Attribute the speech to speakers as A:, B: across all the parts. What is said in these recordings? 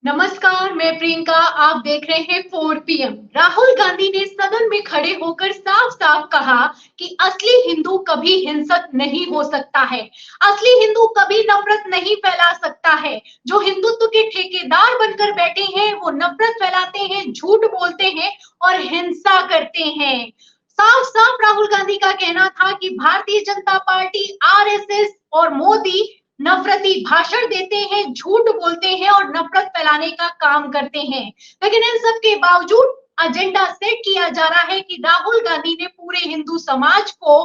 A: नमस्कार, मैं प्रियंका। आप देख रहे हैं 4 PM। राहुल गांधी ने सदन में खड़े होकर साफ साफ कहा कि असली हिंदू कभी हिंसक नहीं हो सकता है। असली हिंदू कभी नफरत नहीं फैला सकता है। जो हिंदुत्व के ठेकेदार बनकर बैठे हैं वो नफरत फैलाते हैं, झूठ बोलते हैं और हिंसा करते हैं। साफ साफ राहुल गांधी का कहना था कि भारतीय जनता पार्टी, आरएसएस और मोदी नफरती भाषण देते हैं, झूठ बोलते हैं और नफरत फैलाने का काम करते हैं। लेकिन इन सब के बावजूद एजेंडा सेट किया जा रहा है कि राहुल गांधी ने पूरे हिंदू समाज को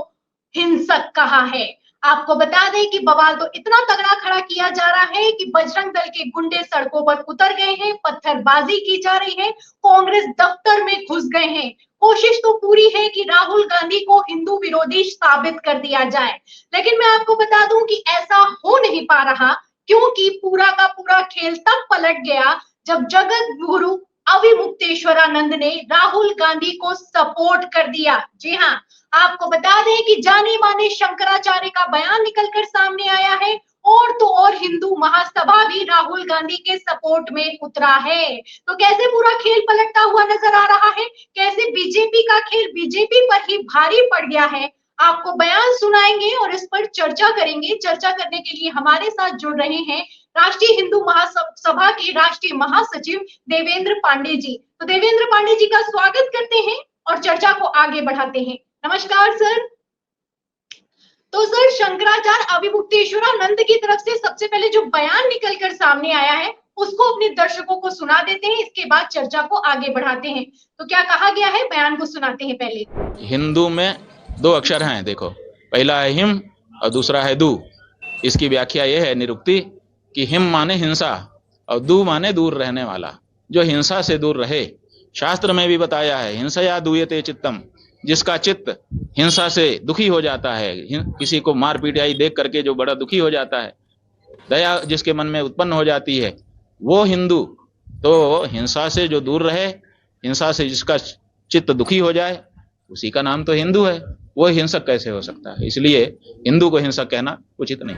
A: हिंसक कहा है। आपको बता दें कि बवाल तो इतना तगड़ा खड़ा किया जा रहा है कि बजरंग दल के गुंडे सड़कों पर उतर गए हैं, पत्थरबाजी की जा रही है, कांग्रेस दफ्तर में घुस गए हैं। कोशिश तो पूरी है कि राहुल गांधी को हिंदू विरोधी साबित कर दिया जाए, लेकिन मैं आपको बता दूं कि ऐसा हो नहीं पा रहा, क्योंकि पूरा का पूरा खेल तब पलट गया जब जगत गुरु अविमुक्तेश्वरानंद ने राहुल गांधी को सपोर्ट कर दिया। जी हाँ, आपको बता दें कि जाने माने शंकराचार्य का बयान निकलकर सामने आया है और तो और हिंदू महासभा भी राहुल गांधी के सपोर्ट में उतरा है। तो कैसे पूरा खेल पलटता हुआ नजर आ रहा है, कैसे बीजेपी का खेल बीजेपी पर ही भारी पड़ गया है, आपको बयान सुनाएंगे और इस पर चर्चा करेंगे। चर्चा करने के लिए हमारे साथ जुड़ रहे हैं राष्ट्रीय हिंदू महासभा के राष्ट्रीय महासचिव देवेंद्र पांडे जी। तो देवेंद्र पांडे जी का स्वागत करते हैं और चर्चा को आगे बढ़ाते हैं। नमस्कार सर। तो सर, शंकराचार्य अविमुक्तेश्वरानंद की तरफ से सबसे पहले जो बयान निकलकर सामने आया है उसको अपने दर्शकों को सुना देते हैं, इसके बाद चर्चा को आगे बढ़ाते हैं। तो क्या कहा गया है, बयान को सुनाते हैं पहले।
B: हिंदू में दो अक्षर हैं, देखो, पहला है हिम और दूसरा है दू। इसकी व्याख्या यह है निरुक्ति कि हिम माने हिंसा और दू माने दूर रहने वाला, जो हिंसा से दूर रहे। शास्त्र में भी बताया है, हिंसया दूयते चित्तम, जिसका चित्त हिंसा से दुखी हो जाता है, किसी को मार पीटाई देख करके जो बड़ा दुखी हो जाता है, दया जिसके मन में उत्पन्न हो जाती है, वो हिंदू। तो हिंसा से जो दूर रहे, हिंसा से जिसका चित्त दुखी हो जाए, उसी का नाम तो हिंदू है। वो हिंसक कैसे हो सकता है? इसलिए हिंदू को हिंसक कहना उचित नहीं।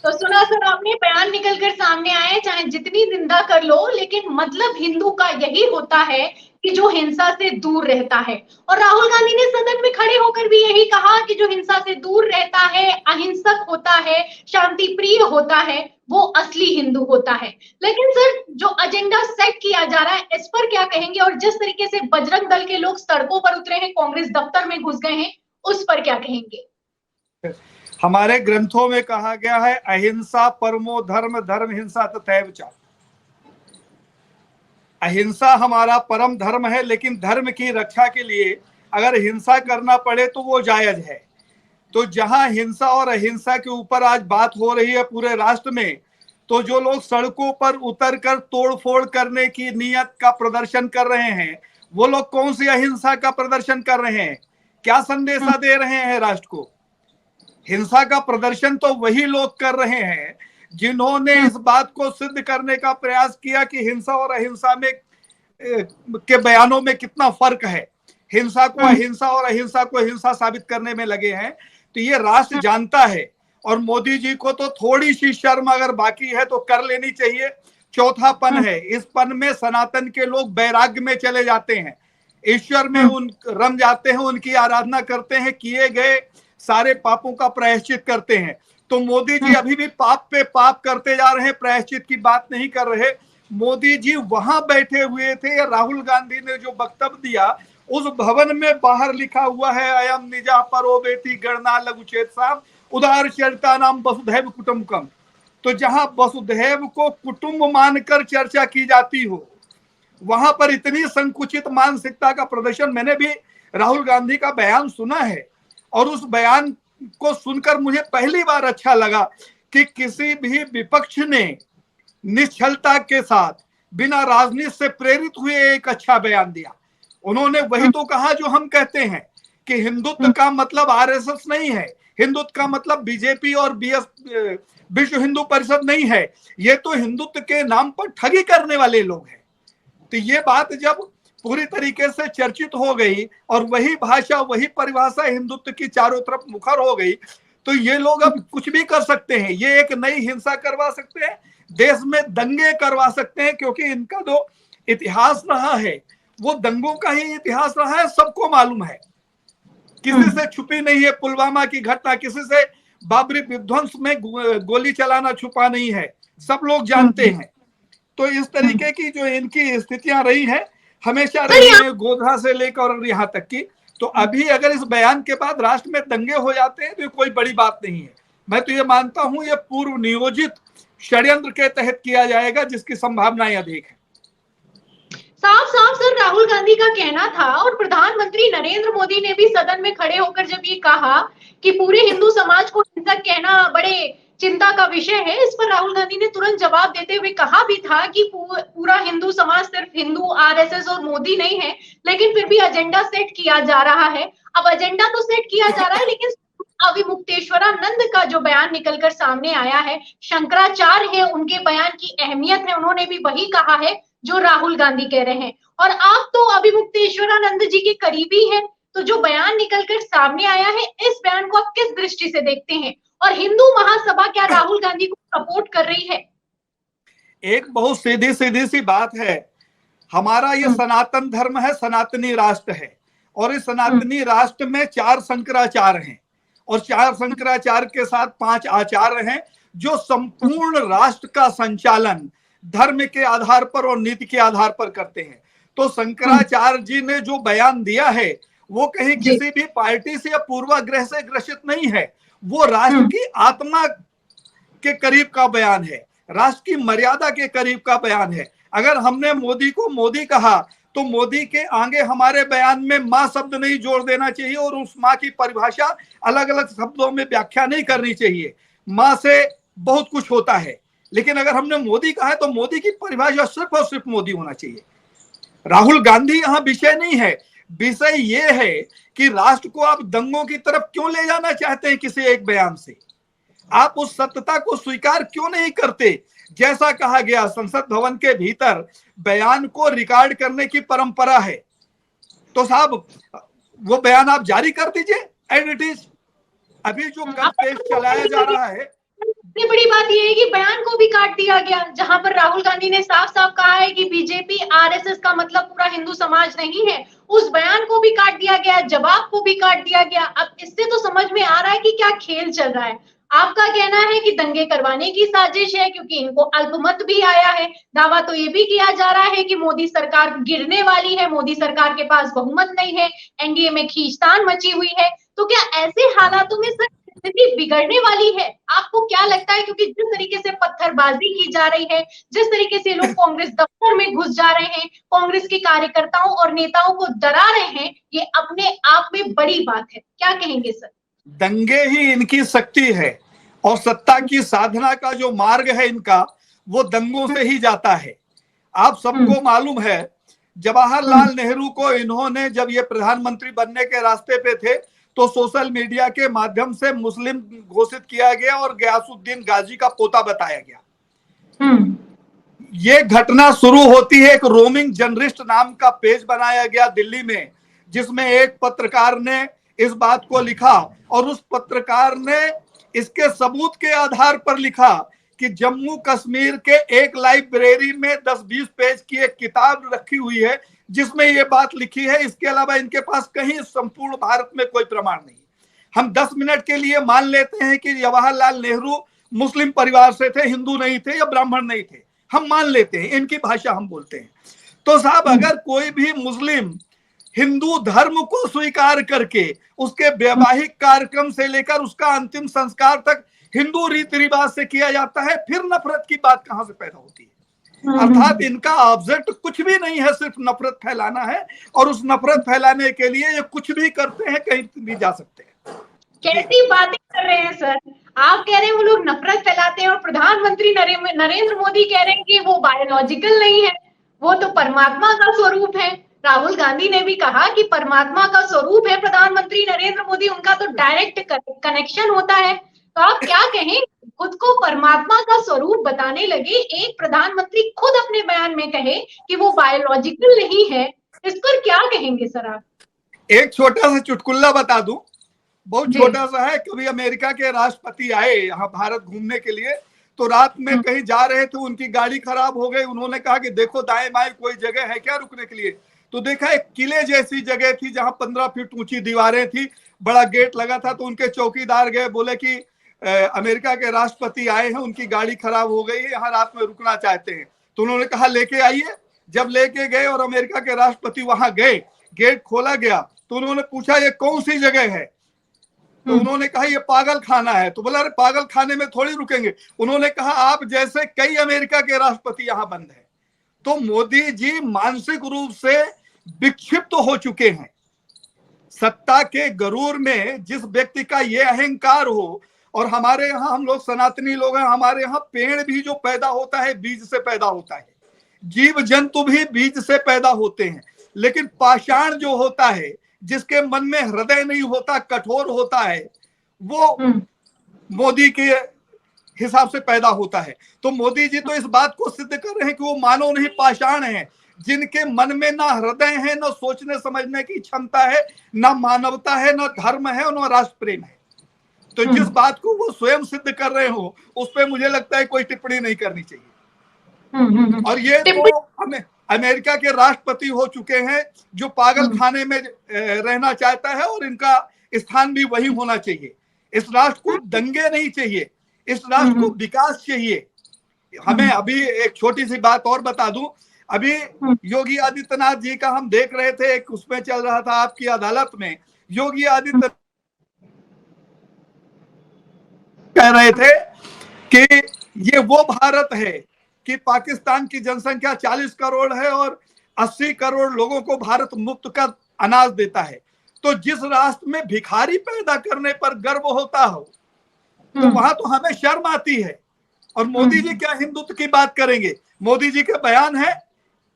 A: तो सुना सर आपने, बयान निकलकर सामने आए, चाहे जितनी निंदा कर लो, लेकिन मतलब हिंदू का यही होता है कि जो हिंसा से दूर रहता है। और राहुल गांधी ने सदन में खड़े होकर भी यही कहा कि जो हिंसा से दूर रहता है, अहिंसक होता है, शांति प्रिय होता है, वो असली हिंदू होता है। लेकिन सर, जो एजेंडा सेट किया जा रहा है इस पर क्या कहेंगे, और जिस तरीके से बजरंग दल के लोग सड़कों पर उतरे हैं, कांग्रेस दफ्तर में घुस गए हैं, उस पर क्या कहेंगे?
C: हमारे ग्रंथों में कहा गया है, अहिंसा परमो धर्म, धर्म हिंसा तथैव च। अहिंसा हमारा परम धर्म है, लेकिन धर्म की रक्षा के लिए अगर हिंसा करना पड़े तो वो जायज है। तो जहां हिंसा और अहिंसा के ऊपर आज बात हो रही है पूरे राष्ट्र में, तो जो लोग सड़कों पर उतरकर तोड़फोड़ करने की नीयत का प्रदर्शन कर रहे हैं, वो लोग कौन सी अहिंसा का प्रदर्शन कर रहे हैं? क्या संदेशा दे रहे हैं राष्ट्र को? हिंसा का प्रदर्शन तो वही लोग कर रहे हैं जिन्होंने इस बात को सिद्ध करने का प्रयास किया कि हिंसा और अहिंसा में के बयानों में कितना फर्क है। हिंसा को अहिंसा और अहिंसा को हिंसा साबित करने में लगे हैं। तो ये राष्ट्र जानता है, और मोदी जी को तो थोड़ी सी शर्म अगर बाकी है तो कर लेनी चाहिए। चौथा पन है, इस पन में सनातन के लोग वैराग्य में चले जाते हैं, ईश्वर में उन रम जाते हैं, उनकी आराधना करते हैं, किए गए सारे पापों का प्रायश्चित करते हैं। तो मोदी जी अभी भी पाप पे पाप करते जा रहे हैं, प्रायश्चित की बात नहीं कर रहे। मोदी जी वहां बैठे हुए थे, राहुल गांधी ने जो वक्तव्य दिया उस भवन में बाहर लिखा हुआ है, अयम निजा परो बेटी गणना लघुचेत साम उदार चरिता नाम वसुधैव कुटुंबकम। तो जहां वसुधैव को कुटुंब मानकर चर्चा की जाती हो, वहां पर इतनी संकुचित मानसिकता का प्रदर्शन। मैंने भी राहुल गांधी का बयान सुना है, और उस बयान को सुनकर मुझे पहली बार अच्छा लगा कि किसी भी विपक्ष ने निश्चलता के साथ बिना राजनीति से प्रेरित हुए एक अच्छा बयान दिया। उन्होंने वही तो कहा जो हम कहते हैं कि हिंदुत्व का मतलब आरएसएस नहीं है, हिंदुत्व का मतलब बीजेपी और विश्व हिंदू परिषद नहीं है, ये तो हिंदुत्व के नाम पर ठगी करने वाले लोग हैं। तो ये बात जब पूरी तरीके से चर्चित हो गई और वही भाषा वही परिभाषा हिंदुत्व की चारों तरफ मुखर हो गई, तो ये लोग अब कुछ भी कर सकते हैं, ये एक नई हिंसा करवा सकते हैं, देश में दंगे करवा सकते हैं, क्योंकि इनका जो इतिहास रहा है वो दंगों का ही इतिहास रहा है, सबको मालूम है, किसी से छुपी नहीं है। पुलवामा की घटना, किसी से बाबरी विध्वंस में गोली चलाना छुपा नहीं है, सब लोग जानते हैं। तो इस तरीके की जो इनकी स्थितियां रही हैं, हमेशा रही है, गोधरा से लेकर यहाँ तक की। तो अभी अगर इस बयान के बाद राष्ट्र में दंगे हो जाते हैं तो ये कोई बड़ी बात नहीं है। मैं तो ये मानता हूं ये पूर्व नियोजित षड्यंत्र के तहत किया जाएगा, जिसकी संभावनाएं अधिक है।
A: साफ साफ सर राहुल गांधी का कहना था, और प्रधानमंत्री नरेंद्र मोदी ने भी सदन में खड़े होकर जब ये कहा कि पूरे हिंदू समाज को हिंसक कहना बड़े चिंता का विषय है, इस पर राहुल गांधी ने तुरंत जवाब देते हुए कहा भी था कि पूरा हिंदू समाज सिर्फ हिंदू, आरएसएस और मोदी नहीं है, लेकिन फिर भी एजेंडा सेट किया जा रहा है। अब एजेंडा तो सेट किया जा रहा है, लेकिन अविमुक्तेश्वरानंद का जो बयान निकलकर सामने आया है, शंकराचार्य है, उनके बयान की अहमियत है, उन्होंने भी वही कहा है जो राहुल गांधी कह रहे हैं। और आप तो अविमुक्तेश्वरानंद जी के करीबी हैं, तो जो बयान निकलकर सामने आया है, इस बयान को आप किस दृष्टि से देखते हैं? और हिंदू महासभा क्या राहुल गांधी को सपोर्ट कर रही है? एक
C: बहुत सीधी सीधी सी बात है, हमारा ये सनातन धर्म है, सनातनी राष्ट्र है, और इस सनातनी राष्ट्र में 4 शंकराचार्य हैं, और 4 शंकराचार्य के साथ 5 आचार्य हैं, जो संपूर्ण राष्ट्र का संचालन धर्म के आधार पर और नीति के आधार पर करते हैं। तो शंकराचार्य जी ने जो बयान दिया है वो कहीं किसी भी पार्टी से या पूर्वाग्रह से ग्रसित नहीं है, वो राष्ट्र की आत्मा के करीब का बयान है, राष्ट्र की मर्यादा के करीब का बयान है। अगर हमने मोदी को मोदी कहा तो मोदी के आगे हमारे बयान में माँ शब्द नहीं जोड़ देना चाहिए, और उस माँ की परिभाषा अलग अलग शब्दों में व्याख्या नहीं करनी चाहिए। माँ से बहुत कुछ होता है, लेकिन अगर हमने मोदी कहा है तो मोदी की परिभाषा सिर्फ और सिर्फ मोदी होना चाहिए। राहुल गांधी यहाँ विषय नहीं है, विषय ये है कि राष्ट्र को आप दंगों की तरफ क्यों ले जाना चाहते हैं किसी एक बयान से? आप उस सत्यता को स्वीकार क्यों नहीं करते? जैसा कहा गया, संसद भवन के भीतर बयान को रिकॉर्ड करने की परंपरा है, तो साहब वो बयान आप जारी कर दीजिए एज इट इज। अभी जो कल पेश चलाया जा रहा है,
A: सबसे बड़ी बात यह है कि बयान को भी काट दिया गया, जहां पर राहुल गांधी ने साफ साफ कहा है कि बीजेपी आरएसएस का मतलब पूरा हिंदू समाज नहीं है, उस बयान को भी काट दिया गया, जवाब को भी काट दिया गया। अब इससे तो समझ में आ रहा है कि क्या खेल चल रहा है। आपका कहना है कि दंगे करवाने की साजिश है, क्योंकि इनको अल्पमत भी आया है। दावा तो ये भी किया जा रहा है कि मोदी सरकार गिरने वाली है, मोदी सरकार के पास बहुमत नहीं है, एनडीए में खींचतान मची हुई है। तो क्या ऐसे हालातों में सर स्थिति बिगड़ने वाली है? आपको क्या लगता है? क्योंकि जिस तरीके से पत्थरबाजी की जा रही है, जिस तरीके से लोग कांग्रेस दफ्तर में घुस जा रहे हैं, कांग्रेस के कार्यकर्ताओं और नेताओं को डरा रहे हैं, ये अपने आप में बड़ी बात है। क्या कहेंगे सर?
C: दंगे ही इनकी शक्ति है, और सत्ता की साधना का जो मार्ग है इनका, वो दंगों से ही जाता है। आप सबको मालूम है, जवाहरलाल नेहरू को इन्होंने जब ये प्रधानमंत्री बनने के रास्ते पे थे तो सोशल मीडिया के माध्यम से मुस्लिम घोषित किया गया और गयासुद्दीन गाजी का पोता बताया गया। ये घटना शुरू होती है, एक रोमिंग जर्नलिस्ट नाम का पेज बनाया गया दिल्ली में, जिसमें एक पत्रकार ने इस बात को लिखा, और उस पत्रकार ने इसके सबूत के आधार पर लिखा कि जम्मू कश्मीर के एक लाइब्रेरी में 10-20 पेज की एक किताब रखी हुई है जिसमें ये बात लिखी है। इसके अलावा इनके पास कहीं संपूर्ण भारत में कोई प्रमाण नहीं। हम 10 मिनट के लिए मान लेते हैं कि जवाहरलाल नेहरू मुस्लिम परिवार से थे, हिंदू नहीं थे या ब्राह्मण नहीं थे, हम मान लेते हैं, इनकी भाषा हम बोलते हैं। तो साहब अगर कोई भी मुस्लिम हिंदू धर्म को स्वीकार करके उसके वैवाहिक कार्यक्रम से लेकर उसका अंतिम संस्कार तक हिंदू रीति रिवाज से किया जाता है, फिर नफरत की बात कहां से पैदा होती है? अर्थात इनका ऑब्जेक्ट कुछ भी नहीं है, सिर्फ नफरत फैलाना है, और उस नफरत फैलाने के लिए ये कुछ भी करते हैं, कहीं भी जा सकते हैं।
A: कैसी बातें कर रहे हैं सर? आप कह रहे हैं वो लोग नफरत फैलाते हैं, और प्रधानमंत्री नरेंद्र मोदी कह रहे हैं कि वो बायोलॉजिकल नहीं है, वो तो परमात्मा का स्वरूप है। राहुल गांधी ने भी कहा कि परमात्मा का स्वरूप है प्रधानमंत्री नरेंद्र मोदी, उनका तो डायरेक्ट कनेक्शन होता है। तो आप क्या कहें, खुद को परमात्मा का स्वरूप बताने लगे एक प्रधानमंत्री खुद अपने बयान में कहे कि वो बायोलॉजिकल नहीं है, इस पर क्या कहेंगे सर आप?
C: एक छोटा सा चुटकुल्ला बता दूं। बहुत
A: जी।
C: छोटा सा है। कभी अमेरिका के राष्ट्रपति आए यहाँ भारत घूमने के लिए, तो रात में कहीं जा रहे थे, उनकी गाड़ी खराब हो गई। उन्होंने कहा कि देखो दाएं बाएं कोई जगह है क्या रुकने के लिए, तो देखा एक किले जैसी जगह थी जहां 15 फीट ऊंची दीवारें थी, बड़ा गेट लगा था। तो उनके चौकीदार गए, बोले कि अमेरिका के राष्ट्रपति आए हैं, उनकी गाड़ी खराब हो गई है, यहाँ रात में रुकना चाहते हैं। तो उन्होंने कहा लेके आइए। जब लेके गए और अमेरिका के राष्ट्रपति वहां गए, गेट खोला गया, तो उन्होंने पूछा ये कौन सी जगह है, तो उन्होंने कहा ये पागल खाना है। तो बोला अरे पागल खाने में थोड़ी रुकेंगे। उन्होंने कहा आप जैसे कई अमेरिका के राष्ट्रपति यहाँ बंद हैं। तो मोदी जी मानसिक रूप से विक्षिप्त हो चुके हैं। सत्ता के गरूर में जिस व्यक्ति का ये अहंकार हो, और हमारे यहाँ हम लोग सनातनी लोग हैं, हमारे यहाँ पेड़ भी जो पैदा होता है बीज से पैदा होता है, जीव जंतु भी बीज से पैदा होते हैं, लेकिन पाषाण जो होता है, जिसके मन में हृदय नहीं होता, कठोर होता है, वो मोदी के हिसाब से पैदा होता है। तो मोदी जी तो इस बात को सिद्ध कर रहे हैं कि वो मानव नहीं पाषाण हैं, जिनके मन में ना हृदय है, ना सोचने समझने की क्षमता है, ना मानवता है, ना धर्म है, ना राष्ट्र प्रेम है। तो जिस बात को वो स्वयं सिद्ध कर रहे हो, उस पर मुझे लगता है कोई टिप्पणी नहीं करनी चाहिए। और ये तो हमें अमेरिका के राष्ट्रपति हो चुके हैं जो पागल खाने में रहना चाहता है, और इनका स्थान भी वही होना चाहिए। इस राष्ट्र को दंगे नहीं चाहिए, इस राष्ट्र को विकास चाहिए। हमें अभी एक छोटी सी बात और बता दूं, अभी योगी आदित्यनाथ जी का हम देख रहे थे, एक उसमें चल रहा था आपकी अदालत में, योगी आदित्यनाथ कह रहे थे कि ये वो भारत है कि पाकिस्तान की जनसंख्या 40 करोड़ है और 80 करोड़ लोगों को भारत मुफ्त का अनाज देता है। तो जिस राष्ट्र में भिखारी पैदा करने पर गर्व होता हो, तो वहां तो हमें शर्म आती है। और मोदी जी क्या हिंदुत्व की बात करेंगे? मोदी जी का बयान है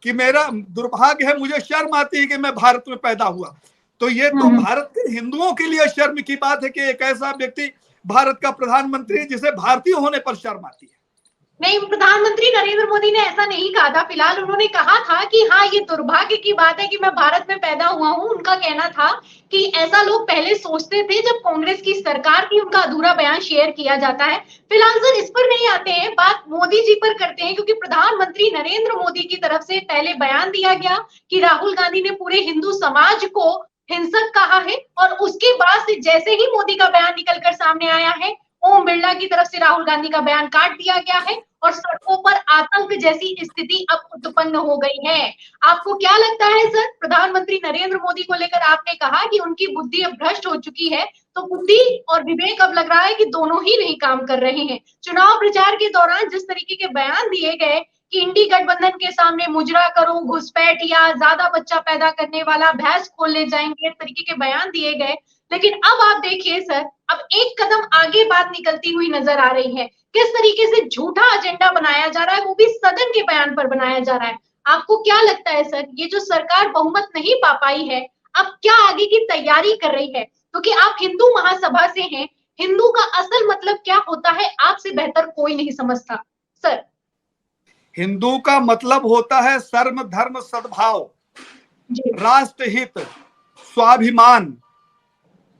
C: कि मेरा दुर्भाग्य है, मुझे शर्म आती है कि मैं भारत में पैदा हुआ। तो ये तो भारत के हिंदुओं के लिए शर्म की बात है कि एक ऐसा व्यक्ति भारत का प्रधानमंत्री जिसे भारतीय होने पर शर्म आती है।
A: नहीं, प्रधानमंत्री नरेंद्र मोदी ने ऐसा नहीं कहा था। फिलहाल उन्होंने कहा था कि हाँ, ये दुर्भाग्य की बात है कि मैं भारत में पैदा हुआ हूँ। उनका कहना था कि ऐसा लोग पहले सोचते थे जब कांग्रेस की सरकार थी, उनका अधूरा बयान शेयर किया जाता है। फिलहाल सर इस पर नहीं आते हैं, बात मोदी जी पर करते हैं, क्योंकि प्रधानमंत्री नरेंद्र मोदी की तरफ से पहले बयान दिया गया कि राहुल गांधी ने पूरे हिंदू समाज को हिंसक कहा है, और उसके बाद से जैसे ही मोदी का बयान निकलकर सामने आया है, ओम बिरला की तरफ से राहुल गांधी का बयान काट दिया गया है और सड़कों पर आतंक जैसी स्थिति अब उत्पन्न हो गई है। आपको क्या लगता है सर, प्रधानमंत्री नरेंद्र मोदी को लेकर आपने कहा कि उनकी बुद्धि अब भ्रष्ट हो चुकी है, तो बुद्धि और विवेक अब लग रहा है कि दोनों ही नहीं काम कर रहे हैं। चुनाव प्रचार के दौरान जिस तरीके के बयान दिए गए कि इंडी गठबंधन के सामने मुजरा करो, घुसपैठ या ज्यादा बच्चा पैदा करने वाला भैंस खोल ले जाएंगे, इस तरीके के बयान दिए गए, लेकिन अब आप देखिए सर, अब एक कदम आगे बात निकलती हुई नजर आ रही है। किस तरीके से झूठा एजेंडा बनाया जा रहा है, वो भी सदन के बयान पर बनाया जा रहा है। आपको क्या लगता है सर, ये जो सरकार बहुमत नहीं पा पाई है, अब क्या आगे की तैयारी कर रही है? क्योंकि आप हिंदू महासभा से हैं, हिंदू का असल मतलब क्या होता है आपसे बेहतर कोई नहीं समझता सर।
C: हिंदू का मतलब होता है सर्व धर्म सद्भाव, राष्ट्र हित, स्वाभिमान,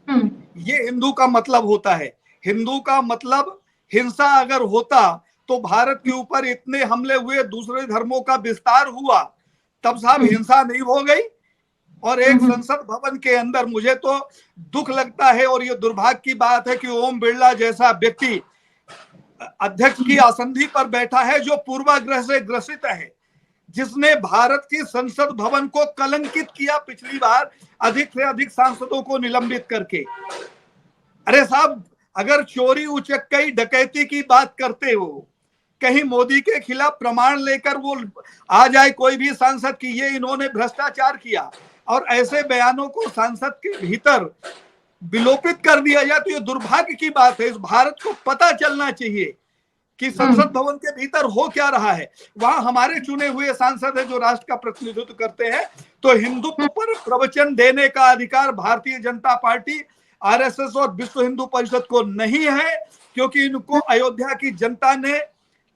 C: ये हिंदू का मतलब होता है। हिंदू का मतलब हिंसा अगर होता तो भारत के ऊपर इतने हमले हुए, दूसरे धर्मों का विस्तार हुआ, तब साहब हिंसा नहीं हो गई। और एक संसद भवन के अंदर मुझे तो दुख लगता है और ये दुर्भाग्य की बात है कि ओम बिरला जैसा व्यक्ति अध्यक्ष की आसंदी पर बैठा है जो पूर्वाग्रह से ग्रसित है, जिसने भारत की संसद भवन को कलंकित किया पिछली बार अधिक से अधिक सांसदों को निलंबित करके। अरे साहब, अगर चोरी उचक्कई डकैती की बात करते हो, कहीं मोदी के खिलाफ प्रमाण लेकर वो आ जाए कोई भी सांसद कि ये इन्होंने भ्रष्टाचार किया, और ऐसे बयानों को सांसद के भीतर विलोपित कर दिया जाए, तो ये दुर्भाग्य की बात है। इस भारत को पता चलना चाहिए कि संसद भवन के भीतर हो क्या रहा है। वहां हमारे चुने हुए सांसद है जो राष्ट्र का प्रतिनिधित्व करते हैं। तो हिंदुत्व पर प्रवचन देने का अधिकार भारतीय जनता पार्टी, आरएसएस और विश्व हिंदू परिषद को नहीं है, क्योंकि इनको अयोध्या की जनता ने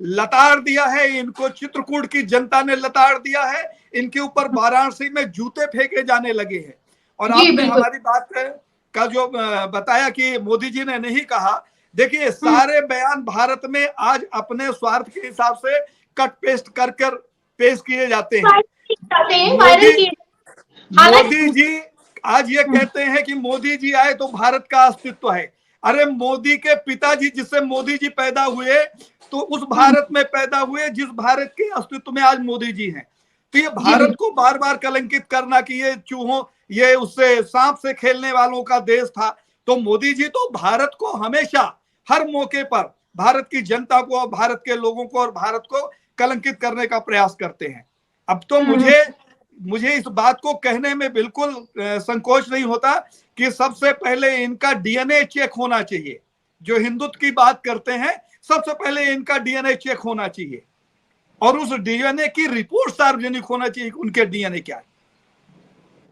C: लताड़ दिया है, इनको चित्रकूट की जनता ने लताड़ दिया है, इनके ऊपर वाराणसी में जूते फेंके जाने लगे हैं। और आपने हमारी बात का जो बताया कि मोदी जी ने नहीं कहा, देखिए सारे बयान भारत में आज अपने स्वार्थ के हिसाब से कट पेस्ट कर कर पेश किए जाते हैं।
A: वायरल
C: मोदी
A: किए।
C: मोदी जी आज ये
A: हम्म।
C: कहते हैं कि मोदी जी आए तो भारत का अस्तित्व है। अरे मोदी के पिताजी जिससे मोदी जी पैदा हुए, तो उस भारत में पैदा हुए जिस भारत के अस्तित्व में आज मोदी जी हैं। तो ये भारत को बार बार कलंकित करना कि ये चूहों, ये उससे सांप से खेलने वालों का देश था, तो मोदी जी तो भारत को हमेशा हर मौके पर भारत की जनता को और भारत के लोगों को और भारत को कलंकित करने का प्रयास करते हैं। अब तो मुझे इस बात को कहने में बिल्कुल संकोच नहीं होता कि सबसे पहले इनका डीएनए चेक होना चाहिए। जो हिंदुत्व की बात करते हैं, सबसे पहले इनका डीएनए चेक होना चाहिए और उस डीएनए की रिपोर्ट सार्वजनिक होना चाहिए कि उनके डीएनए क्या है।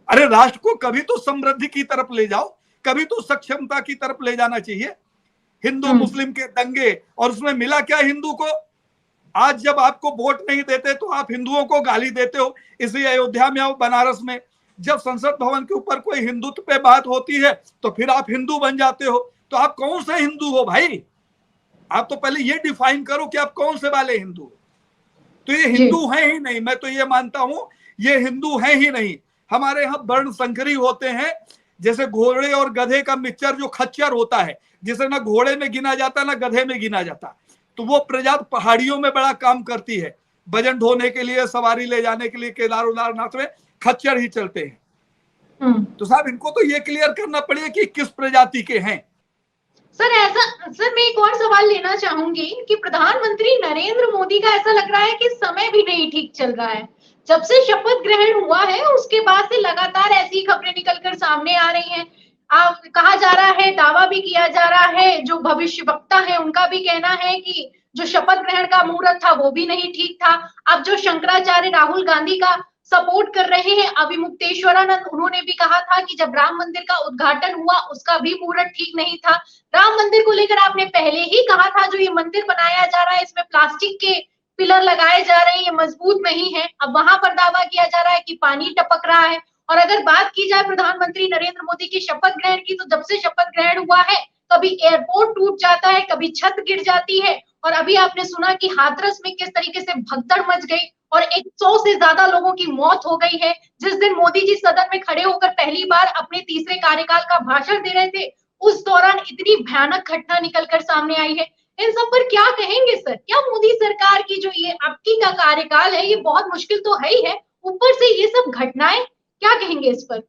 C: अरे राष्ट्र को कभी तो समृद्धि की तरफ ले जाओ, कभी तो सक्षमता की तरफ ले जाना चाहिए। हिंदू मुस्लिम के दंगे, और उसमें मिला क्या हिंदू को? आज जब आपको वोट नहीं देते तो आप हिंदुओं को गाली देते हो। इसी अयोध्या में और बनारस में जब संसद भवन के ऊपर कोई हिंदुत्व पे बात होती है तो फिर आप हिंदू बन जाते हो। तो आप कौन से हिंदू हो भाई? आप तो पहले ये डिफाइन करो कि आप कौन से वाले हिंदू हो। तो ये हिंदू हैं ही नहीं, मैं तो ये मानता हूं ये हिंदू हैं ही नहीं। हमारे यहाँ वर्ण संकरी होते हैं, जैसे घोड़े और गधे का मिक्सचर जो खच्चर होता है, जिसे ना घोड़े में गिना जाता ना गधे में गिना जाता। तो वो प्रजाति पहाड़ियों में बड़ा काम करती है, वजन ढोने के लिए, सवारी ले जाने के लिए केदारनाथ में खच्चर ही चलते हैं। तो साहब इनको तो ये क्लियर करना पड़ेगा कि किस प्रजाति के हैं।
A: सर मैं एक और सवाल लेना चाहूंगी कि प्रधानमंत्री नरेंद्र मोदी का ऐसा लग रहा है कि समय भी नहीं ठीक चल रहा है। जब से शपथ ग्रहण हुआ है उसके बाद से लगातार ऐसी खबरें निकलकर सामने आ रही हैं। कहा जा रहा है, दावा भी किया जा रहा है, जो भविष्यवक्ता है उनका भी कहना है कि जो शपथ ग्रहण का मुहूर्त था वो भी नहीं ठीक था। अब जो शंकराचार्य राहुल गांधी का सपोर्ट कर रहे हैं, अभिमुक्तेश्वरानंद, उन्होंने भी कहा था कि जब राम मंदिर का उद्घाटन हुआ उसका भी मुहूर्त ठीक नहीं था। राम मंदिर को लेकर आपने पहले ही कहा था जो ये मंदिर बनाया जा रहा है इसमें प्लास्टिक के पिलर लगाए जा रहे हैं, ये मजबूत नहीं है। अब वहां पर दावा किया जा रहा है कि पानी टपक रहा है। और अगर बात की जाए प्रधानमंत्री नरेंद्र मोदी की शपथ ग्रहण की, तो जब से शपथ ग्रहण हुआ है कभी एयरपोर्ट टूट जाता है, कभी छत गिर जाती है, और अभी आपने सुना कि हाथरस में किस तरीके से भगदड़ मच गई और 100 से ज्यादा लोगों की मौत हो गई है। जिस दिन मोदी जी सदन में खड़े होकर पहली बार अपने तीसरे कार्यकाल का भाषण दे रहे थे, उस दौरान इतनी भयानक घटना निकलकर सामने आई है। इन सब पर क्या कहेंगे सर? क्या मोदी सरकार की जो ये आपकी का कार्यकाल है ये बहुत मुश्किल तो है ही है, ऊपर से ये सब घटनाएं, क्या कहेंगे इस पर?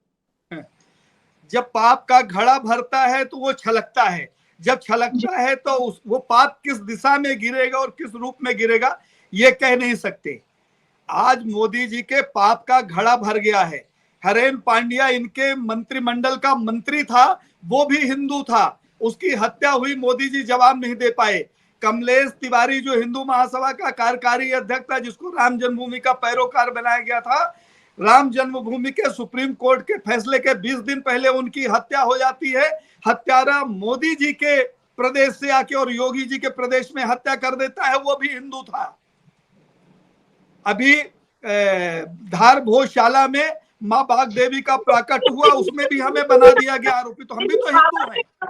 C: जब पाप का घड़ा भरता है तो वो छलकता है, जब छलकता है तो वो पाप किस दिशा में गिरेगा और किस रूप में गिरेगा ये कह नहीं सकते। आज मोदी जी के पाप का घड़ा भर गया है। हरेन पांड्या इनके मंत्रिमंडल का मंत्री था, वो भी हिंदू था, उसकी हत्या हुई, मोदी जी जवाब नहीं दे पाए। कमलेश तिवारी जो हिंदू महासभा का कार्यकारी अध्यक्ष था, जिसको राम जन्मभूमि का पैरोकार बनाया गया था, राम जन्मभूमि के सुप्रीम कोर्ट के फैसले के 20 दिन पहले उनकी हत्या हो जाती है। हत्यारा मोदी जी के प्रदेश से आके और योगी जी के प्रदेश में हत्या कर देता है, वो भी हिंदू था। अभी धार भोजशाला में माँ बाग देवी का प्राकट हुआ, उसमें भी हमें बना दिया गया आरोपी, तो हम भी तो हिंदू हैं।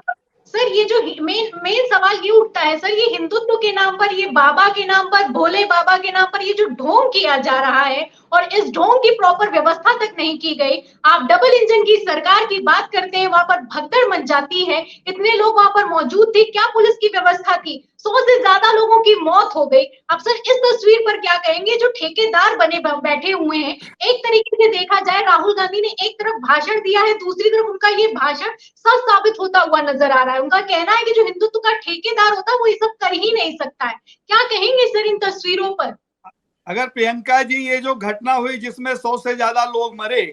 A: सर ये जो मेन सवाल ये उठता है सर, ये हिंदुत्व के नाम पर, ये बाबा के नाम पर, भोले बाबा के नाम पर ये जो ढोंग किया जा रहा है और इस ढोंग की प्रॉपर व्यवस्था तक नहीं की गई। आप डबल इंजन की सरकार की बात करते हैं, वहां पर भगदड़ मच जाती है, इतने लोग वहां पर मौजूद थे, क्या पुलिस की व्यवस्था थी? 100 से ज्यादा लोगों की मौत हो गई। अब सर इस तस्वीर पर क्या कहेंगे जो ठेकेदार बने बैठे हुए हैं? एक तरीके से देखा जाए राहुल गांधी ने एक तरफ भाषण दिया है, दूसरी तरफ उनका ये भाषण सच साबित होता हुआ नजर आ रहा है। उनका कहना है कि जो हिंदुत्व का ठेकेदार होता है वो ये सब कर ही नहीं सकता है। क्या कहेंगे सर इन तस्वीरों पर?
C: अगर प्रियंका जी ये जो घटना हुई जिसमें 100 से ज्यादा लोग मरे,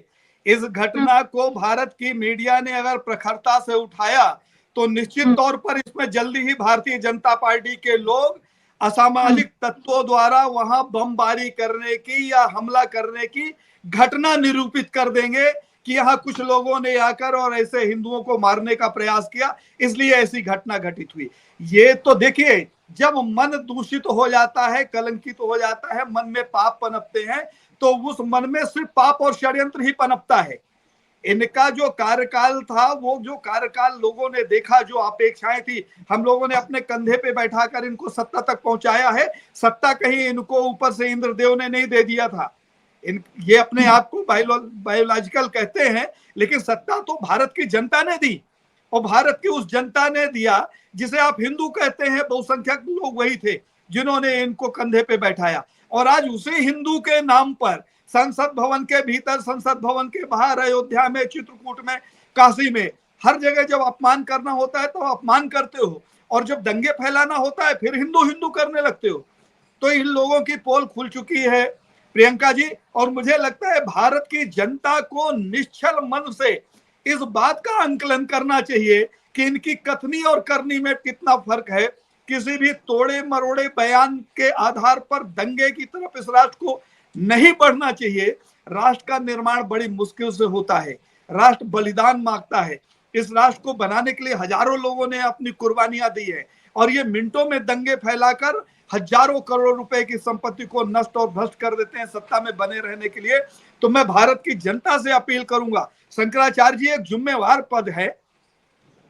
C: इस घटना को भारत की मीडिया ने अगर प्रखरता से उठाया तो निश्चित तौर पर इसमें जल्दी ही भारतीय जनता पार्टी के लोग असामाजिक तत्वों द्वारा वहां बमबारी करने की या हमला करने की घटना निरूपित कर देंगे कि यहाँ कुछ लोगों ने आकर और ऐसे हिंदुओं को मारने का प्रयास किया, इसलिए ऐसी घटना घटित हुई। ये तो देखिए, जब मन दूषित हो जाता है, कलंकित हो जाता है, मन में पाप पनपते हैं, तो उस मन में सिर्फ पाप और षड्यंत्र ही पनपता है। इनका जो कार्यकाल था, वो जो कार्यकाल लोगों ने देखा, जो अपेक्षाएं थी, हम लोगों ने अपने कंधे पे बैठाकर इनको सत्ता तक पहुंचाया है। सत्ता कहीं इनको ऊपर से इंद्रदेव ने नहीं दे दिया था। ये अपने आप को बायोलॉजिकल कहते हैं, लेकिन सत्ता तो भारत की जनता ने दी, और भारत की उस जनता ने दिया जिसे आप हिंदू कहते हैं। बहुसंख्यक लोग वही थे जिन्होंने इनको कंधे पे बैठाया, और आज उसी हिंदू के नाम पर संसद भवन के भीतर, संसद भवन के बाहर, अयोध्या में, चित्रकूट में, काशी में, हर जगह जब अपमान करना होता है तो अपमान करते हो, और जब दंगे फैलाना होता है फिर हिंदू हिंदू करने लगते हो। तो इन लोगों की पोल खुल चुकी है प्रियंका जी, और मुझे लगता है भारत की जनता को निश्चल मन से इस बात का आंकलन करना चाहिए कि इनकी कथनी और करनी में कितना फर्क है। किसी भी तोड़े मरोड़े बयान के आधार पर दंगे की तरफ इस राष्ट्र को नहीं बढ़ना चाहिए। राष्ट्र का निर्माण बड़ी मुश्किल से होता है, राष्ट्र बलिदान मांगता है। इस राष्ट्र को बनाने के लिए हजारों लोगों ने अपनी कुर्बानियां दी है, और ये मिनटों में दंगे फैलाकर हजारों करोड़ रुपए की संपत्ति को नष्ट और भ्रष्ट कर देते हैं सत्ता में बने रहने के लिए। तो मैं भारत की जनता से अपील करूंगा, शंकराचार्य जी एक जिम्मेवार पद है,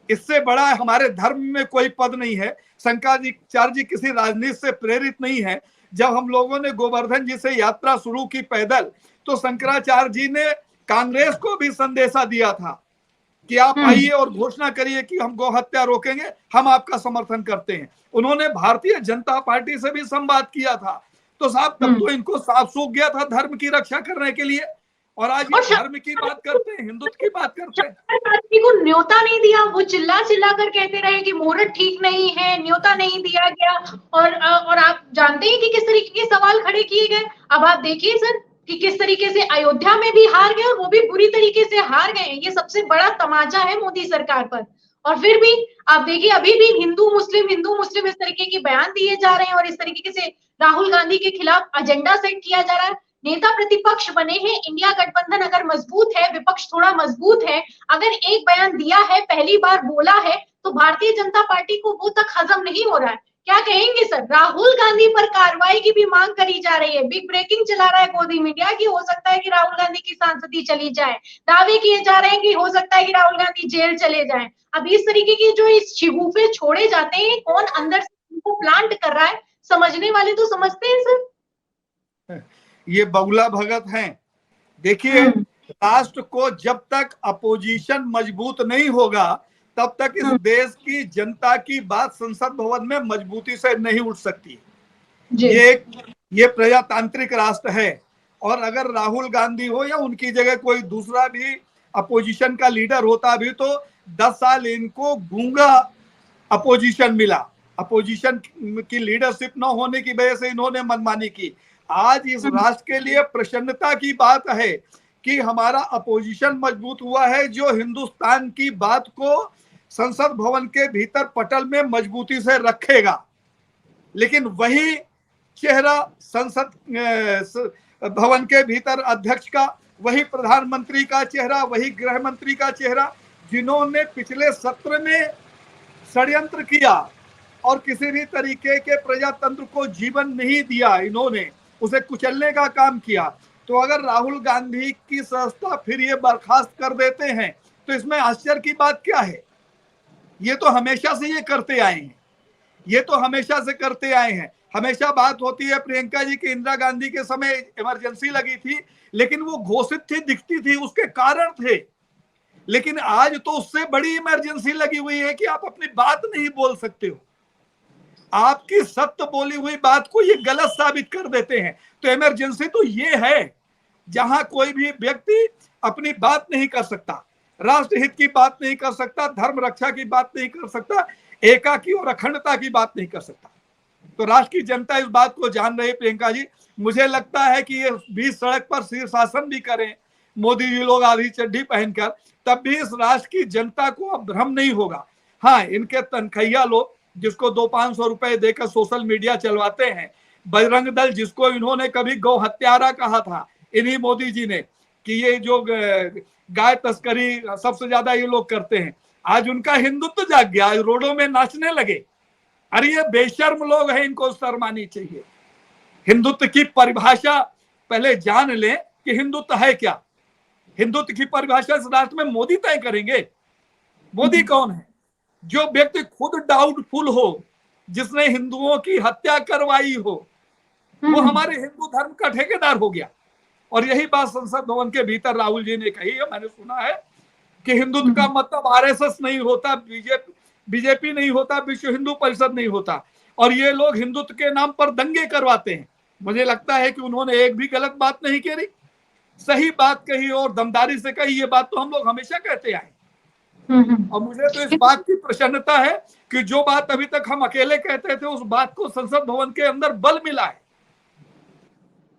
C: इससे बड़ा हमारे धर्म में कोई पद नहीं है। शंकराचार्य जी किसी राजनीति से प्रेरित नहीं है। जब हम लोगों ने गोवर्धन जी से यात्रा शुरू की पैदल, तो शंकराचार्य जी ने कांग्रेस को भी संदेशा दिया था कि आप आइए और घोषणा करिए कि हम गौ हत्या रोकेंगे, हम आपका समर्थन करते हैं। उन्होंने भारतीय जनता पार्टी से भी संवाद किया था। तो साहब तब तो इनको साफ सूख गया था धर्म की रक्षा करने के लिए, और आज ये धर्म की बात करते हैं, हिंदुत्व की बात करते हैं।
A: को न्योता नहीं दिया, वो चिल्ला चिल्ला कर कहते रहे कि मुहूर्त ठीक नहीं है, न्योता नहीं दिया गया, और आप जानते हैं कि किस तरीके के सवाल खड़े किए गए। अब आप देखिए सर कि किस तरीके से अयोध्या में भी हार गए, और वो भी बुरी तरीके से हार गए। ये सबसे बड़ा तमाचा है मोदी सरकार पर। और फिर भी आप देखिए अभी भी हिंदू मुस्लिम इस तरीके के बयान दिए जा रहे हैं, और इस तरीके से राहुल गांधी के खिलाफ एजेंडा सेट किया जा रहा है। नेता प्रतिपक्ष बने हैं, इंडिया गठबंधन अगर मजबूत है, विपक्ष थोड़ा मजबूत है, अगर एक बयान दिया है, पहली बार बोला है, तो भारतीय जनता पार्टी को वो तक हजम नहीं हो रहा है। क्या कहेंगे सर? राहुल गांधी पर कार्रवाई की भी मांग करी जा रही है। बिग ब्रेकिंग चला रहा है गोदी मीडिया की हो सकता है कि राहुल गांधी की सांसदी चली जाए, दावे किए जा रहे हैं कि हो सकता है कि राहुल गांधी जेल चले जाएं। अब इस तरीके की जो इस शिगुफे छोड़े जाते हैं, कौन अंदर से उनको प्लांट कर रहा है, समझने वाले तो समझते हैं सर।
C: ये बगुला भगत हैं। देखिए, राष्ट्र को जब तक अपोजिशन मजबूत नहीं होगा, तब तक इस देश की जनता की बात संसद भवन में मजबूती से नहीं उठ सकती। ये प्रजातांत्रिक राष्ट्र है, और अगर राहुल गांधी हो या उनकी जगह कोई दूसरा भी अपोजिशन का लीडर होता भी, तो 10 साल इनको गूंगा अपोजिशन मिला। अपोजिशन की लीडरशिप न होने की वजह से इन्होंने मनमानी की। आज इस राष्ट्र के लिए प्रसन्नता की बात है कि हमारा अपोजिशन मजबूत हुआ है, जो हिंदुस्तान की बात को संसद भवन के भीतर पटल में मजबूती से रखेगा। लेकिन वही चेहरा संसद भवन के भीतर अध्यक्ष का, वही प्रधानमंत्री का चेहरा, वही गृह मंत्री का चेहरा, जिन्होंने पिछले सत्र में षड्यंत्र किया और किसी भी तरीके के प्रजातंत्र को जीवन नहीं दिया, इन्होंने उसे कुचलने का काम किया। तो अगर राहुल गांधी की संस्था फिर ये बर्खास्त कर देते हैं, तो इसमें आश्चर्य की बात क्या है? ये तो हमेशा से ये करते आए हैं, ये तो हमेशा से करते आए हैं। हमेशा बात होती है प्रियंका जी की इंदिरा गांधी के समय इमरजेंसी लगी थी, लेकिन वो घोषित थी, दिखती थी, उसके कारण थे। लेकिन आज तो उससे बड़ी इमरजेंसी लगी हुई है कि आप अपनी बात नहीं बोल सकते हो, आपकी सत्य बोली हुई बात को ये गलत साबित कर देते हैं। तो इमरजेंसी तो ये है जहां कोई भी व्यक्ति अपनी बात नहीं कर सकता, राष्ट्र हित की बात नहीं कर सकता, धर्म रक्षा की बात नहीं कर सकता, एका की और अखंडता की बात नहीं कर सकता। तो राष्ट्र की जनता इस बात को जान रही है प्रियंका जी। मुझे लगता है कि ये बीच सड़क पर शीर्षासन भी करें मोदी जी लोग आधी चड्डी पहनकर, तब भी इस राष्ट्र की जनता को अब भ्रम नहीं होगा। हाँ, इनके तनखैया लोग जिसको 200-500 रुपए देकर सोशल मीडिया चलवाते हैं, बजरंग दल जिसको इन्होंने कभी गौ हत्यारा कहा था, इन्हीं मोदी जी ने, कि ये जो गाय तस्करी सबसे ज्यादा ये लोग करते हैं, आज उनका हिंदुत्व जाग गया, आज रोडों में नाचने लगे। अरे ये बेशर्म लोग हैं, इनको शर्म आनी चाहिए। हिंदुत्व की परिभाषा पहले जान लें कि हिंदुत्व है क्या। हिंदुत्व की परिभाषा इस राष्ट्र में मोदी तय करेंगे। मोदी कौन है? जो व्यक्ति खुद डाउटफुल हो, जिसने हिंदुओं की हत्या करवाई हो, वो हमारे हिंदू धर्म का ठेकेदार हो गया। और यही बात संसद भवन के भीतर राहुल जी ने कही है। मैंने सुना है कि हिंदुत्व का मतलब आरएसएस नहीं होता, बीजेपी नहीं होता, विश्व हिंदू परिषद नहीं होता, और ये लोग हिंदुत्व के नाम पर दंगे करवाते हैं। मुझे लगता है कि उन्होंने एक भी गलत बात नहीं कही, सही बात कही और दमदारी से कही। ये बात तो हम लोग हमेशा कहते आए। और मुझे तो इस बात की प्रसन्नता है कि जो बात अभी तक हम अकेले कहते थे, उस बात को संसद भवन के अंदर बल मिला है,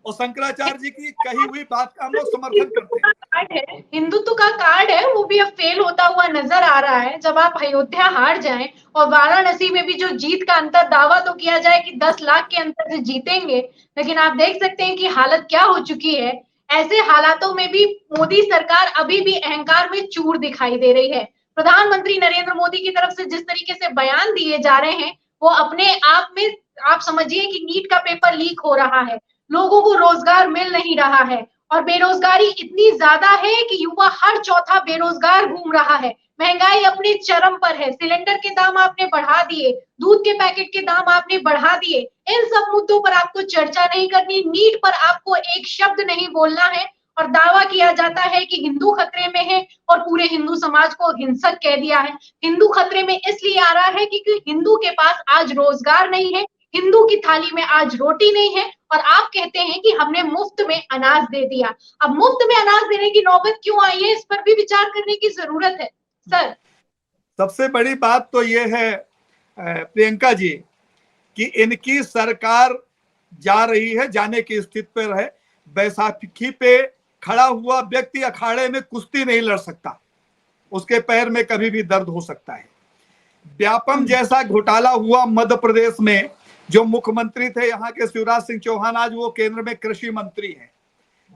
C: और शंकराचार्य जी की कही हुई बात का हम लोग समर्थन करते हैं।
A: हिंदुत्व का कार्ड है, वो भी अब फेल होता हुआ नजर आ रहा है। जब आप अयोध्या हार जाएं और वाराणसी में भी जो जीत का अंतर दावा तो किया जाए कि 10 लाख के अंतर से जीतेंगे, लेकिन आप देख सकते हैं कि हालत क्या हो चुकी है। ऐसे हालातों में भी मोदी सरकार अभी भी अहंकार में चूर दिखाई दे रही है। प्रधानमंत्री नरेंद्र मोदी की तरफ से जिस तरीके से बयान दिए जा रहे हैं, वो अपने आप में आप समझिए कि नीट का पेपर लीक हो रहा है, लोगों को रोजगार मिल नहीं रहा है, और बेरोजगारी इतनी ज्यादा है कि युवा हर चौथा बेरोजगार घूम रहा है। महंगाई अपने चरम पर है, सिलेंडर के दाम आपने बढ़ा दिए, दूध के पैकेट के दाम आपने बढ़ा दिए। इन सब मुद्दों पर आपको चर्चा नहीं करनी, नीट पर आपको एक शब्द नहीं बोलना है, और दावा किया जाता है कि हिंदू खतरे में है और पूरे हिंदू समाज को हिंसक कह दिया है। हिंदू खतरे में इसलिए आ रहा है क्योंकि हिंदू के पास आज रोजगार नहीं है, हिंदू की थाली में आज रोटी नहीं है, और आप कहते हैं कि हमने मुफ्त में अनाज दे दिया। अब मुफ्त में अनाज देने की नौबत क्यों आई है, इस पर भी विचार करने की जरूरत है। सर, सबसे
C: बड़ी बात तो ये है प्रियंका जी कि इनकी सरकार जा रही है, जाने की स्थिति पर है। बैसाखी पे खड़ा हुआ व्यक्ति अखाड़े में कुश्ती नहीं लड़ सकता, उसके पैर में कभी भी दर्द हो सकता है। व्यापम जैसा घोटाला हुआ मध्य प्रदेश में, जो मुख्यमंत्री थे यहाँ के शिवराज सिंह चौहान, आज वो केंद्र में कृषि मंत्री हैं,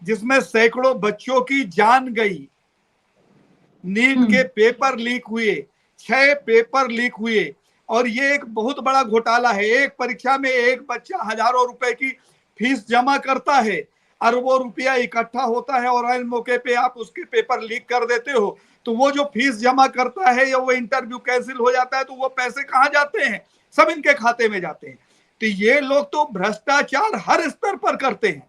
C: जिसमें सैकड़ों बच्चों की जान गई। नीट के पेपर लीक हुए, 6 पेपर लीक हुए, और ये एक बहुत बड़ा घोटाला है। एक परीक्षा में एक बच्चा हजारों रुपए की फीस जमा करता है, अरबों रुपया इकट्ठा होता है, और इन मौके पे आप उसके पेपर लीक कर देते हो, तो वो जो फीस जमा करता है या वो इंटरव्यू कैंसिल हो जाता है, तो वो पैसे कहाँ जाते हैं? सब इनके खाते में जाते हैं। तो ये लोग तो भ्रष्टाचार हर स्तर पर करते हैं,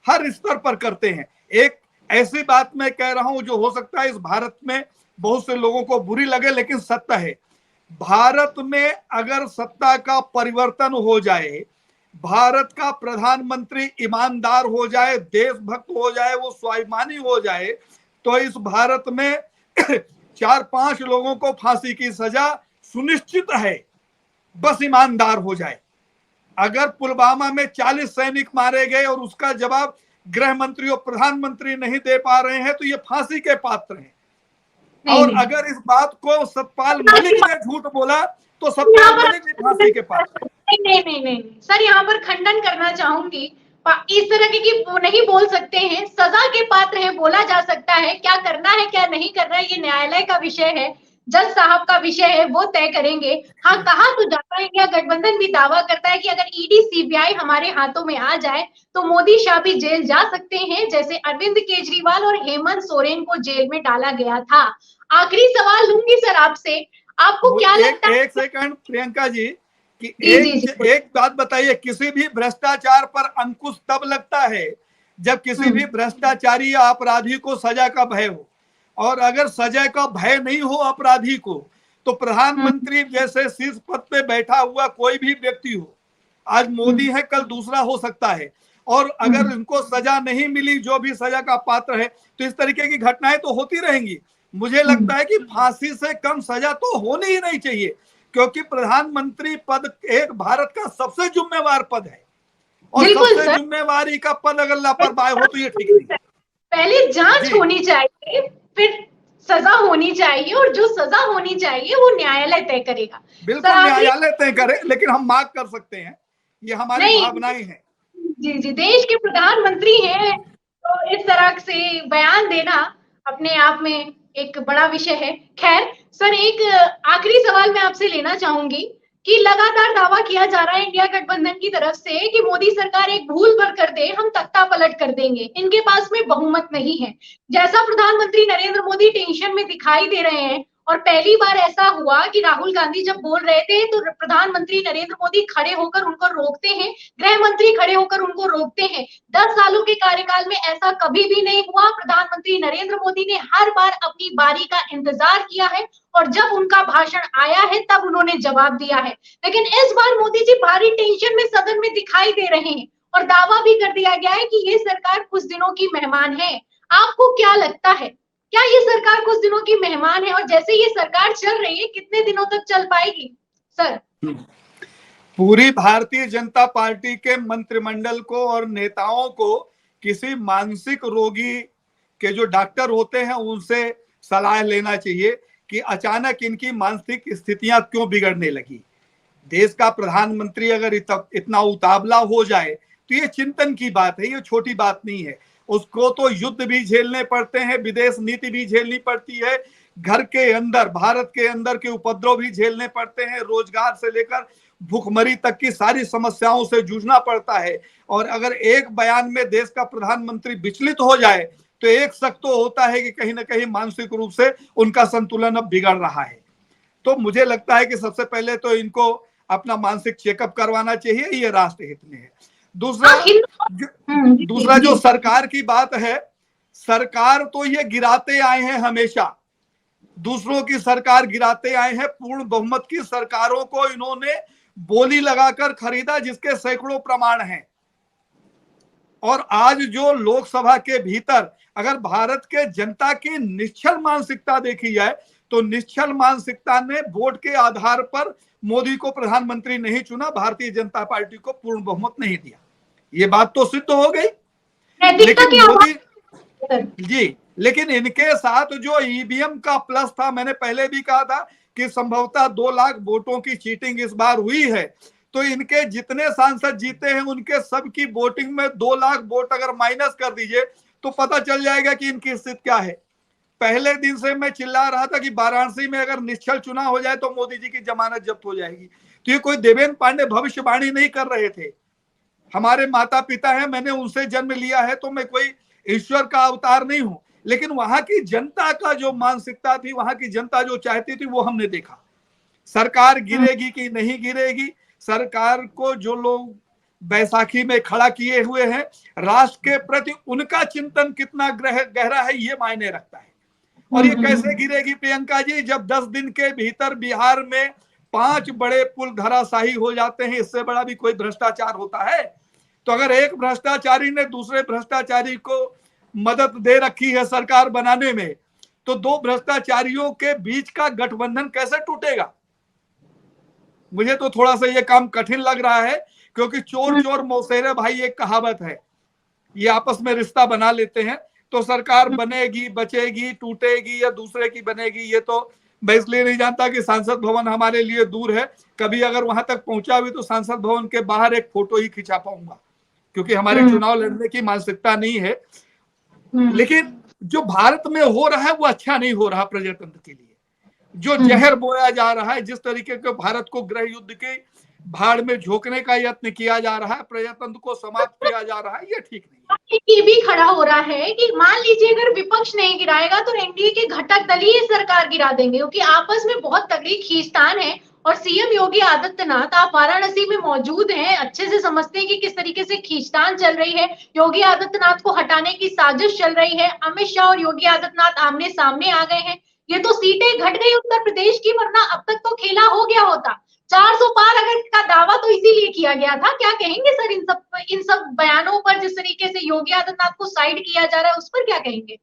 C: हर स्तर पर करते हैं। एक ऐसी बात मैं कह रहा हूं जो हो सकता है इस भारत में बहुत से लोगों को बुरी लगे, लेकिन सत्य है। भारत में अगर सत्ता का परिवर्तन हो जाए, भारत का प्रधानमंत्री ईमानदार हो जाए, देशभक्त हो जाए, वो स्वाभिमानी हो जाए, तो इस भारत में 4-5 लोगों को फांसी की सजा सुनिश्चित है, बस ईमानदार हो जाए। अगर पुलवामा में 40 सैनिक मारे गए और उसका जवाब गृह मंत्री और प्रधानमंत्री नहीं दे पा रहे हैं, तो ये फांसी के पात्र हैं। और अगर इस बात को सतपाल मलिक ने झूठ बोला, तो सतपाल मलिक भी फांसी के पात्र।
A: नहीं सर, यहाँ पर खंडन करना चाहूंगी। इस तरह की वो नहीं बोल सकते हैं, सजा के पात्र हैं बोला जा सकता है। क्या करना है क्या नहीं करना है, ये न्यायालय का विषय है, जज साहब का विषय है, वो तय करेंगे। हाँ, कहा तो जाता है, इंडिया गठबंधन भी दावा करता है कि अगर ईडी सीबीआई हमारे हाथों में आ जाए तो मोदी शाह भी जेल जा सकते हैं, जैसे अरविंद केजरीवाल और हेमंत सोरेन को जेल में डाला गया था। आखिरी सवाल लूंगी सर आपसे, आपको क्या लगता है?
C: एक सेकंड प्रियंका जी, कि एक बात बताइए, किसी भी भ्रष्टाचार पर अंकुश तब लगता है जब किसी भी भ्रष्टाचारी या अपराधी को सजा का भय हो, और अगर सजा का भय नहीं हो अपराधी को, तो प्रधानमंत्री जैसे शीर्ष पद पे बैठा हुआ कोई भी व्यक्ति हो, आज मोदी है कल दूसरा हो सकता है, और अगर इनको सजा नहीं मिली, जो भी सजा का पात्र है, तो इस तरीके की घटनाएं तो होती रहेंगी। मुझे लगता है कि फांसी से कम सजा तो होनी ही नहीं चाहिए, क्योंकि प्रधानमंत्री पद एक भारत का सबसे जिम्मेवार पद है, और सबसे जिम्मेवारी का पद अगर लापरवाही हो तो ये ठीक नहीं।
A: पहले जांच होनी चाहिए, फिर सजा होनी चाहिए, और जो सजा होनी चाहिए वो न्यायालय तय करेगा।
C: बिल्कुल न्यायालय तय करे, लेकिन हम मांग कर सकते हैं, ये हमारी भावनाएं हैं।
A: जी जी, देश के प्रधानमंत्री हैं, तो इस तरह से बयान देना अपने आप में एक बड़ा विषय है। खैर सर, एक आखिरी सवाल मैं आपसे लेना चाहूंगी कि लगातार दावा किया जा रहा है इंडिया गठबंधन की तरफ से कि मोदी सरकार एक भूल भर कर दे, हम तख्ता पलट कर देंगे, इनके पास में बहुमत नहीं है। जैसा प्रधानमंत्री नरेंद्र मोदी टेंशन में दिखाई दे रहे हैं, और पहली बार ऐसा हुआ कि राहुल गांधी जब बोल रहे थे तो प्रधानमंत्री नरेंद्र मोदी खड़े होकर उनको रोकते हैं, गृह मंत्री खड़े होकर उनको रोकते हैं। 10 सालों के कार्यकाल में ऐसा कभी भी नहीं हुआ। प्रधानमंत्री नरेंद्र मोदी ने हर बार अपनी बारी का इंतजार किया है, और जब उनका भाषण आया है तब उन्होंने जवाब दिया है। लेकिन इस बार मोदी जी भारी टेंशन में सदन में दिखाई दे रहे हैं, और दावा भी कर दिया गया है कि ये सरकार कुछ दिनों की मेहमान है। आपको क्या लगता है, क्या ये सरकार कुछ दिनों की मेहमान है, और जैसे ये सरकार चल रही है कितने दिनों तक चल पाएगी सर?
C: पूरी भारतीय जनता पार्टी के मंत्रिमंडल को और नेताओं को किसी मानसिक रोगी के जो डॉक्टर होते हैं उनसे सलाह लेना चाहिए कि अचानक इनकी मानसिक स्थितियां क्यों बिगड़ने लगी। देश का प्रधानमंत्री अगर इतना उतावला हो जाए तो ये चिंतन की बात है, ये छोटी बात नहीं है। उसको तो युद्ध भी झेलने पड़ते हैं, विदेश नीति भी झेलनी पड़ती है, घर के अंदर भारत के अंदर के उपद्रव भी झेलने पड़ते हैं, रोजगार से लेकर भूखमरी तक की सारी समस्याओं से जूझना पड़ता है। और अगर एक बयान में देश का प्रधानमंत्री विचलित हो जाए तो एक शक तो होता है कि कहीं ना कहीं मानसिक रूप से उनका संतुलन अब बिगड़ रहा है। तो मुझे लगता है कि सबसे पहले तो इनको अपना मानसिक चेकअप करवाना चाहिए, ये राष्ट्र हित में है। दूसरा जो सरकार की बात है, सरकार तो ये गिराते आए हैं, हमेशा दूसरों की सरकार गिराते आए हैं। पूर्ण बहुमत की सरकारों को इन्होंने बोली लगाकर खरीदा, जिसके सैकड़ों प्रमाण हैं। और आज जो लोकसभा के भीतर अगर भारत के जनता की निश्चल मानसिकता देखी जाए तो निश्चल मानसिकता ने वोट के आधार पर मोदी को प्रधानमंत्री नहीं चुना, भारतीय जनता पार्टी को पूर्ण बहुमत नहीं दिया। ये बात तो सिद्ध हो गई। लेकिन मोदी जी, लेकिन इनके साथ जो ईवीएम का प्लस था, मैंने पहले भी कहा था कि संभवतः 2 लाख वोटों की चीटिंग इस बार हुई है। तो इनके जितने सांसद जीते हैं उनके सबकी वोटिंग में 2 लाख वोट अगर माइनस कर दीजिए तो पता चल जाएगा कि इनकी स्थिति क्या है। पहले दिन से मैं चिल्ला रहा था कि वाराणसी में अगर निश्चल चुनाव हो जाए तो मोदी जी की जमानत जब्त हो जाएगी। तो ये कोई देवेंद्र पांडे भविष्यवाणी नहीं कर रहे थे। हमारे माता पिता हैं, मैंने उनसे जन्म लिया है, तो मैं कोई ईश्वर का अवतार नहीं हूं। लेकिन वहां की जनता का जो मानसिकता थी, वहां की जनता जो चाहती थी, वो हमने देखा। सरकार गिरेगी कि नहीं गिरेगी, सरकार को जो लोग बैसाखी में खड़ा किए हुए हैं, राष्ट्र के प्रति उनका चिंतन कितना गहरा है, ये मायने रखता है। और ये कैसे गिरेगी प्रियंका जी, जब 10 दिन के भीतर बिहार में 5 बड़े पुल धराशायी हो जाते हैं। इससे बड़ा भी कोई भ्रष्टाचार होता है? तो अगर एक भ्रष्टाचारी ने दूसरे भ्रष्टाचारी को मदद दे रखी है सरकार बनाने में, तो 2 भ्रष्टाचारियों के बीच का गठबंधन कैसे टूटेगा? मुझे तो थोड़ा सा ये काम कठिन लग रहा है, क्योंकि चोर चोर मौसेरे भाई एक कहावत है, ये आपस में रिश्ता बना लेते हैं। तो सरकार बनेगी, बचेगी, टूटेगी या दूसरे की बनेगी, ये तो मैं इसलिए नहीं जानता कि सांसद भवन हमारे लिए दूर है। कभी अगर वहां तक पहुंचा भी तो सांसद भवन के बाहर एक फोटो ही खिंचा पाऊंगा, क्योंकि हमारे चुनाव लड़ने की मानसिकता नहीं है। लेकिन जो भारत में हो रहा है वो अच्छा नहीं हो रहा प्रजातंत्र के लिए। जो जहर बोया जा रहा है, जिस तरीके के भारत को गृह युद्ध के भाड़ में झोंकने का यत्न किया जा रहा है, प्रजातंत्र को समाप्त किया जा रहा है, ये ठीक नहीं।
A: ये भी खड़ा हो रहा है कि मान लीजिए अगर विपक्ष नहीं गिराएगा तो एनडीए के घटक दल ही सरकार गिरा देंगे, क्योंकि आपस में बहुत तगड़ी खींचतान है। और सीएम योगी आदित्यनाथ, आप वाराणसी में मौजूद हैं, अच्छे से समझते हैं कि किस तरीके से खींचतान चल रही है। योगी आदित्यनाथ को हटाने की साजिश चल रही है। अमित शाह और योगी आदित्यनाथ आमने सामने आ गए हैं। ये तो सीटें घट गई उत्तर प्रदेश की, वरना अब तक तो खेला हो गया होता। 400 पार अगर का दावा तो इसीलिए किया गया था। क्या कहेंगे सर इन सब बयानों पर, जिस तरीके से योगी आदित्यनाथ को साइड किया जा रहा है, उस पर क्या कहेंगे?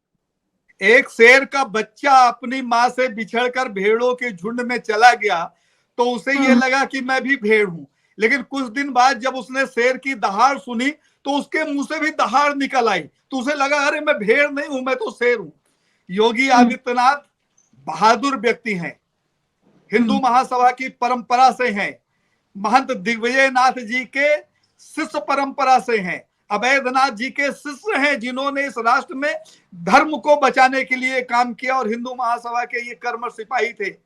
C: एक शेर का बच्चा अपनी माँ से बिछड़कर भेड़ों के झुंड में चला गया तो उसे ये लगा कि मैं भी भेड़ हूं। लेकिन कुछ दिन बाद जब उसने शेर की दहाड़ सुनी तो उसके मुंह से भी दहाड़ निकल आई, तो उसे लगा अरे मैं भेड़ नहीं हूं, मैं तो शेर हूं। योगी आदित्यनाथ बहादुर व्यक्ति हैं, हिंदू महासभा की परंपरा से हैं, महंत दिग्विजयनाथ जी के शिष्य परंपरा से हैं, अवैधनाथ जी के शिष्य हैं, जिन्होंने इस राष्ट्र में धर्म को बचाने के लिए काम किया और हिंदू महासभा के ये कर्मठ सिपाही थे।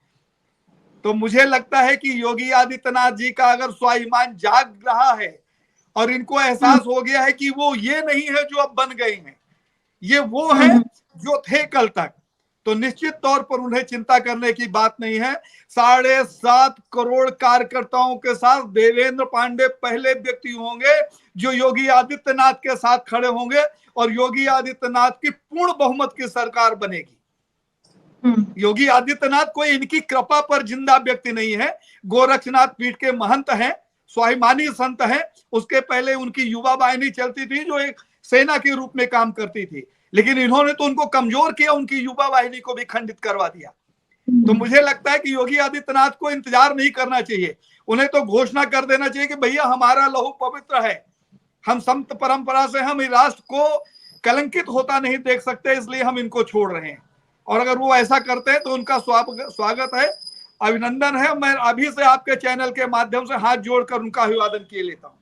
C: तो मुझे लगता है कि योगी आदित्यनाथ जी का अगर स्वाभिमान जाग रहा है और इनको एहसास हो गया है कि वो ये नहीं है जो अब बन गए हैं, ये वो है जो थे कल तक, तो निश्चित तौर पर उन्हें चिंता करने की बात नहीं है। 7.5 करोड़ कार्यकर्ताओं के साथ देवेंद्र पांडे पहले व्यक्ति होंगे जो योगी आदित्यनाथ के साथ खड़े होंगे और योगी आदित्यनाथ की पूर्ण बहुमत की सरकार बनेगी। योगी आदित्यनाथ कोई इनकी कृपा पर जिंदा व्यक्ति नहीं है, गोरक्षनाथ पीठ के महंत हैं, स्वाभिमानी संत हैं। उसके पहले उनकी युवा वाहिनी चलती थी जो एक सेना के रूप में काम करती थी, लेकिन इन्होंने तो उनको कमजोर किया, उनकी युवा वाहिनी को भी खंडित करवा दिया। तो मुझे लगता है कि योगी आदित्यनाथ को इंतजार नहीं करना चाहिए, उन्हें तो घोषणा कर देना चाहिए कि भैया हमारा लहू पवित्र है, हम संत परंपरा से हम इस राष्ट्र को कलंकित होता नहीं देख सकते, इसलिए हम इनको छोड़ रहे हैं। और अगर वो ऐसा करते हैं तो उनका स्वागत है, अभिनंदन है। मैं अभी से आपके चैनल के माध्यम से हाथ जोड़कर उनका अभिवादन किए लेता हूँ।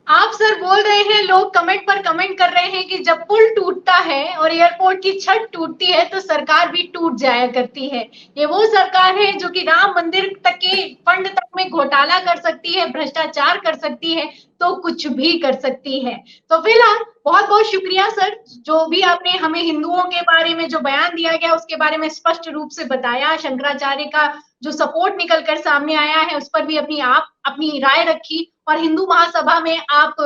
A: आप सर बोल रहे हैं, लोग कमेंट पर कमेंट कर रहे हैं कि जब पुल टूटता है और एयरपोर्ट की छत टूटती है तो सरकार भी टूट जाया करती है। ये वो सरकार है जो कि राम मंदिर तक के फंड तक में घोटाला कर सकती है, भ्रष्टाचार कर सकती है, तो कुछ भी कर सकती है। तो फिलहाल बहुत बहुत शुक्रिया सर, जो भी आपने हमें हिंदुओं के बारे में जो बयान दिया गया उसके बारे में स्पष्ट रूप से बताया। शंकराचार्य का जो सपोर्ट निकल कर सामने आया है उस पर भी अपनी राय रखी, और हिंदू महासभा में आप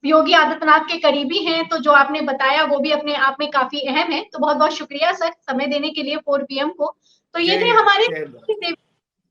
A: योगी आदित्यनाथ के करीबी हैं, तो जो आपने बताया वो भी अपने आप में काफी अहम है। तो बहुत बहुत शुक्रिया सर समय देने के लिए 4 PM को। तो ये थे हमारे बहुत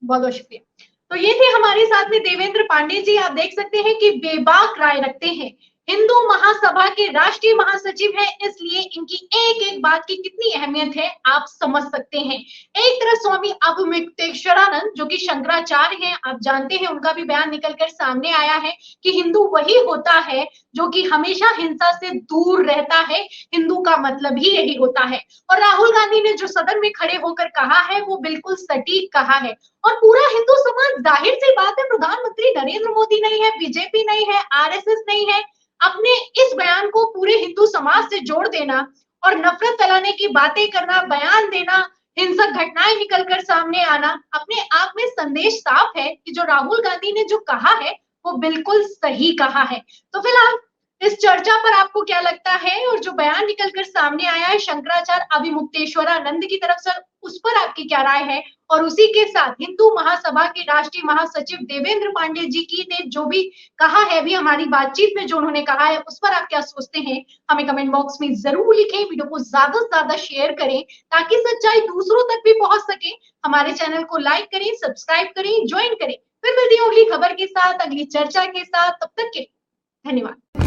A: बहुत शुक्रिया। तो ये थे हमारे साथ में देवेंद्र पांडे जी। आप देख सकते हैं कि बेबाक राय रखते हैं, हिंदू महासभा के राष्ट्रीय महासचिव हैं, इसलिए इनकी एक एक बात की कितनी अहमियत है आप समझ सकते हैं। एक तरफ स्वामी अवमुक्तेश्वरानंद जो कि शंकराचार्य हैं, आप जानते हैं उनका भी बयान निकलकर सामने आया है कि हिंदू वही होता है जो कि हमेशा हिंसा से दूर रहता है, हिंदू का मतलब ही यही होता है। और राहुल गांधी ने जो सदन में खड़े होकर कहा है वो बिल्कुल सटीक कहा है, और पूरा हिंदू समाज, जाहिर सी बात है, प्रधानमंत्री नरेंद्र मोदी नहीं है, बीजेपी नहीं है, RSS नहीं है, अपने इस बयान को पूरे हिंदू समाज से जोड़ देना और नफरत फैलाने की बातें करना, बयान देना, हिंसक घटनाएं निकलकर सामने आना, अपने आप में संदेश साफ है कि जो राहुल गांधी ने जो कहा है वो बिल्कुल सही कहा है। तो फिलहाल इस चर्चा पर आपको क्या लगता है, और जो बयान निकलकर सामने आया है शंकराचार्य अभिमुक्तेश्वरानंद की तरफ से, उस पर आपकी क्या राय है? और उसी के साथ हिंदू महासभा के राष्ट्रीय महासचिव देवेंद्र पांडे जी की ने जो भी कहा है, भी हमारी बातचीत में जो उन्होंने कहा है, उस पर आप क्या सोचते हैं? हमें कमेंट बॉक्स में जरूर लिखें, वीडियो को ज्यादा से ज्यादा शेयर करें ताकि सच्चाई दूसरों तक भी पहुंच सके। हमारे चैनल को लाइक करें, सब्सक्राइब करें, ज्वाइन करें। फिर मिलती है अगली खबर के साथ, अगली चर्चा के साथ। तब तक के धन्यवाद।